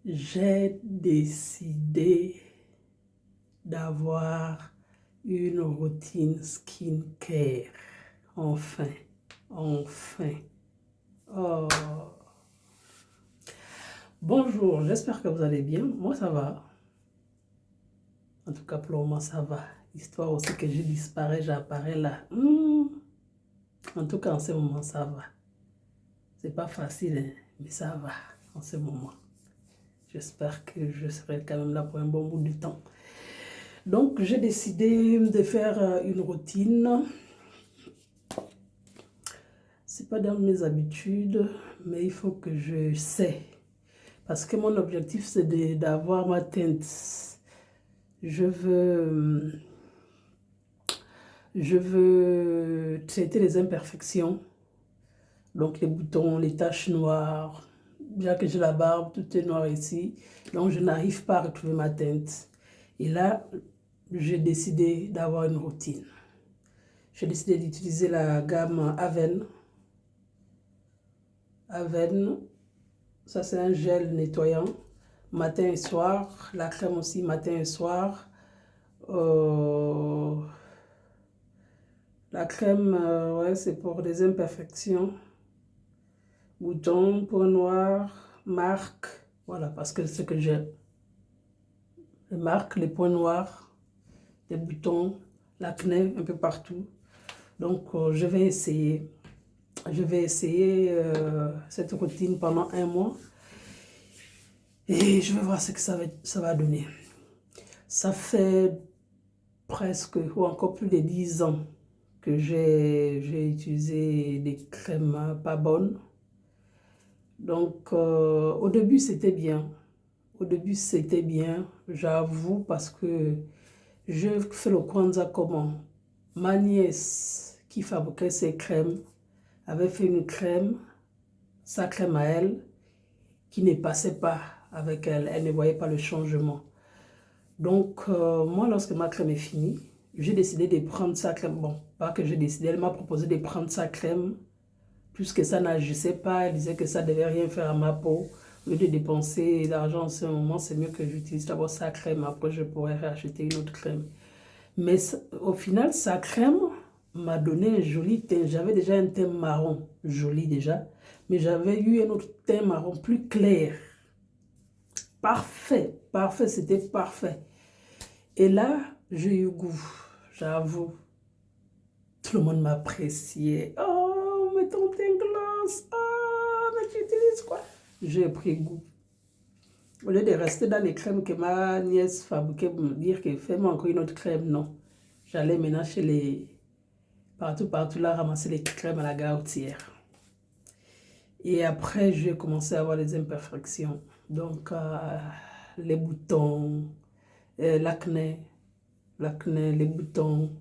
J'ai décidé d'avoir une routine skincare. Enfin, enfin. Oh. Bonjour, j'espère que vous allez bien. Moi, ça va. En tout cas, pour le moment, ça va. Histoire aussi que je disparais, j'apparais là. En tout cas, en ce moment, ça va. C'est pas facile, hein, mais ça va en ce moment. J'espère que je serai quand même là pour un bon bout de temps. Donc, j'ai décidé de faire une routine. C'est pas dans mes habitudes, mais il faut que je sais. Parce que mon objectif, c'est d'avoir ma teinte. Je veux traiter les imperfections. Donc, les boutons, les taches noires. Déjà que j'ai la barbe, tout est noir ici. Donc, je n'arrive pas à retrouver ma teinte. Et là, j'ai décidé d'avoir une routine. J'ai décidé d'utiliser la gamme Aven. Aven, ça c'est un gel nettoyant, matin et soir. La crème aussi, matin et soir. La crème, ouais, c'est pour des imperfections. Boutons, points noirs, marques. Voilà, parce que c'est ce que j'ai. Les marques, les points noirs, les boutons, l'acné un peu partout. Donc, je vais essayer. Je vais essayer cette routine pendant un mois. Et je vais voir ce que ça va donner. Ça fait presque, ou encore plus de 10 ans que j'ai utilisé des crèmes pas bonnes. Donc, au début, c'était bien. Au début, c'était bien, j'avoue, parce que je fais le Kwanzaa comment? Ma nièce qui fabriquait ces crèmes avait fait une crème, sa crème à elle, qui ne passait pas avec elle. Elle ne voyait pas le changement. Donc, moi, lorsque ma crème est finie, j'ai décidé de prendre sa crème. Bon, pas que j'ai décidé, elle m'a proposé de prendre sa crème, puisque ça n'agissait pas. Elle disait que ça ne devait rien faire à ma peau. Au lieu de dépenser l'argent en ce moment, c'est mieux que j'utilise d'abord sa crème. Après, je pourrais racheter une autre crème. Mais au final, sa crème m'a donné un joli teint. J'avais déjà un teint marron, joli déjà. Mais j'avais eu un autre teint marron plus clair. Parfait, parfait, c'était parfait. Et là, j'ai eu goût, j'avoue. Tout le monde m'appréciait. Oh, mais ton teint glace. Oh, mais tu utilises quoi? J'ai pris goût. Au lieu de rester dans les crèmes que ma nièce fabriquait pour me dire que fais-moi encore une autre crème, non. J'allais maintenant chez les... Partout là, ramasser les crèmes à la gargotière. Et après, j'ai commencé à avoir les imperfections. Donc, les boutons, l'acné, les boutons.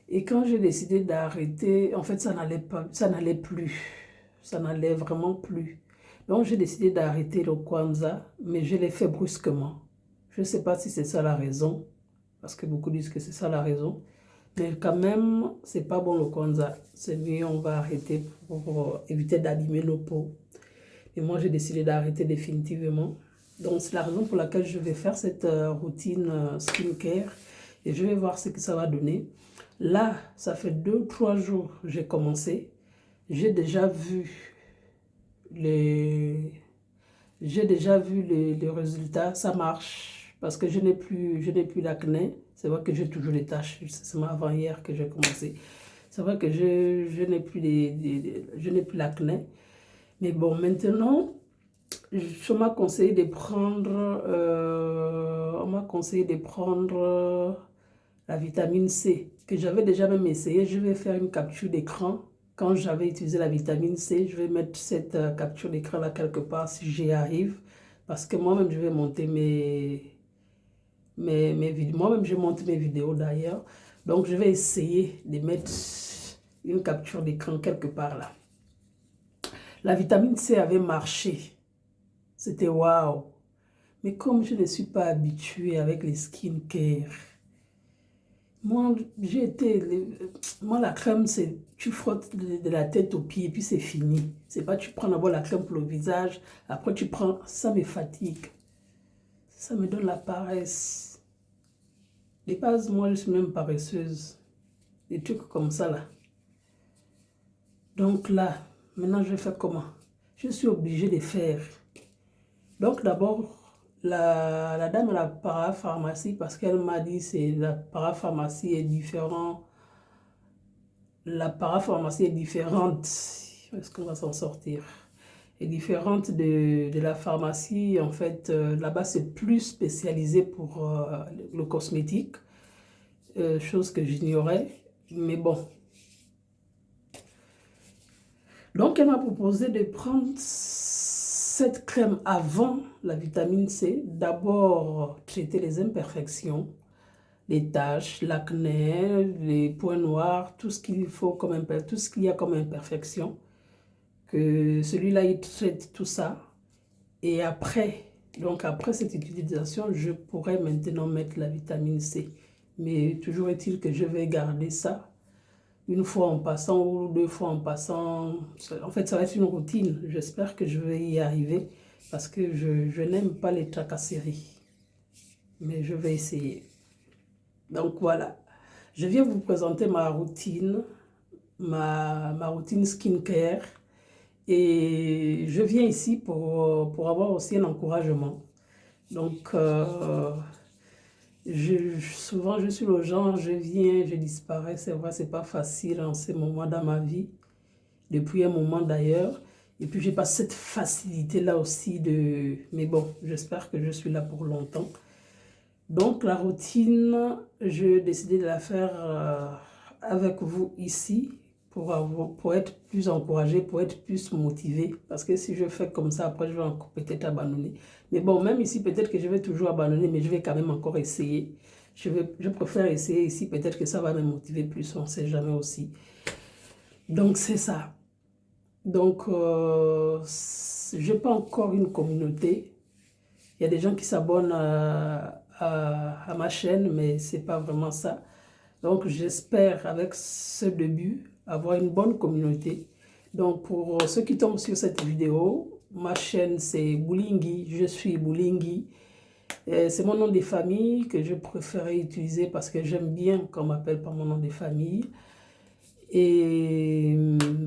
Et quand j'ai décidé d'arrêter, en fait, ça n'allait plus. Ça n'allait vraiment plus. Donc, j'ai décidé d'arrêter le Kwanzaa, mais je l'ai fait brusquement. Je ne sais pas si c'est ça la raison, parce que beaucoup disent que c'est ça la raison. Mais quand même, c'est pas bon le Kwanzaa. C'est mieux, on va arrêter pour éviter d'abîmer nos peaux. Et moi, j'ai décidé d'arrêter définitivement. Donc, c'est la raison pour laquelle je vais faire cette routine skincare. Et je vais voir ce que ça va donner. Là, ça fait 2-3 jours que j'ai commencé. J'ai déjà vu les résultats. Ça marche. Parce que je n'ai plus l'acné. C'est vrai que j'ai toujours les taches. C'est avant-hier que j'ai commencé. C'est vrai que je n'ai plus l'acné. Mais bon, maintenant, on m'a conseillé de prendre la vitamine C, que j'avais déjà même essayé. Je vais faire une capture d'écran. Quand j'avais utilisé la vitamine C, je vais mettre cette capture d'écran là quelque part si j'y arrive. Parce que moi-même, je vais monter mes vidéos. Moi-même, je monte mes vidéos d'ailleurs. Donc, je vais essayer de mettre une capture d'écran quelque part là. La vitamine C avait marché. C'était waouh. Mais comme je ne suis pas habituée avec les skincare, Moi, moi, la crème, c'est tu frottes de la tête aux pieds et puis c'est fini. C'est pas tu prends d'abord la crème pour le visage, après tu prends... Ça me fatigue. Ça me donne la paresse. De base, moi, je suis même paresseuse. Des trucs comme ça, là. Donc là, maintenant, je vais faire comment? Je suis obligée de faire. Donc d'abord, la dame à la parapharmacie, parce qu'elle m'a dit que la parapharmacie est différente. La parapharmacie est différente. Est-ce qu'on va s'en sortir? Est différente de la pharmacie. En fait, là-bas, c'est plus spécialisé pour le cosmétique. Chose que j'ignorais. Mais bon. Donc, elle m'a proposé de prendre cette crème avant la vitamine C. D'abord, traiter les imperfections, les taches, l'acné, les points noirs, tout ce qu'il faut comme tout ce qu'il y a comme imperfection. Que celui-là, il traite tout ça. Et après, donc après cette utilisation, je pourrais maintenant mettre la vitamine C. Mais toujours est-il que je vais garder ça une fois en passant ou 2 fois en passant. En fait, ça va être une routine. J'espère que je vais y arriver parce que je n'aime pas les tracasseries. Mais je vais essayer. Donc voilà. Je viens vous présenter ma routine, ma routine skincare. Et je viens ici pour avoir aussi un encouragement. Donc, souvent, je suis le genre, je viens, je disparais. C'est vrai, c'est pas facile en ces moments dans ma vie, depuis un moment d'ailleurs. Et puis, j'ai pas cette facilité-là aussi de... Mais bon, j'espère que je suis là pour longtemps. Donc, la routine, j'ai décidé de la faire avec vous ici pour être plus encouragé, pour être plus motivé. Parce que si je fais comme ça, après, je vais peut-être abandonner. Mais bon, même ici, peut-être que je vais toujours abandonner, mais je vais quand même encore essayer. Je préfère essayer ici, peut-être que ça va me motiver plus, on ne sait jamais aussi. Donc, c'est ça. Donc, je n'ai pas encore une communauté. Il y a des gens qui s'abonnent à ma chaîne, mais ce n'est pas vraiment ça. Donc, j'espère, avec ce début, avoir une bonne communauté. Donc, pour ceux qui tombent sur cette vidéo, ma chaîne, c'est Boulingi. Je suis Boulingi. C'est mon nom de famille que je préférais utiliser parce que j'aime bien qu'on m'appelle par mon nom de famille. Et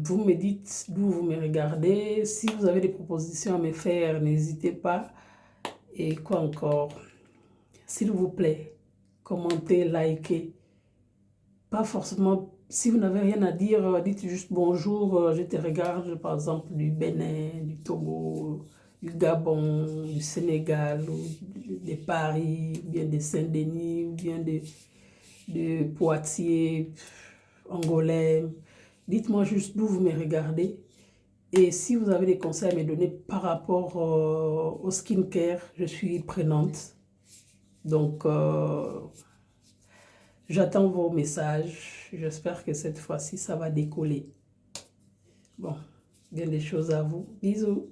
vous me dites d'où vous me regardez. Si vous avez des propositions à me faire, n'hésitez pas. Et quoi encore? S'il vous plaît, commentez, likez. Pas forcément, si vous n'avez rien à dire, dites juste bonjour, je te regarde, par exemple, du Bénin, du Togo, du Gabon, du Sénégal, ou de Paris, ou bien de Saint-Denis, ou bien de Poitiers, Angolais. Dites-moi juste d'où vous me regardez. Et si vous avez des conseils à me donner par rapport au skincare, je suis prenante. Donc, j'attends vos messages. J'espère que cette fois-ci, ça va décoller. Bon, bien des choses à vous. Bisous.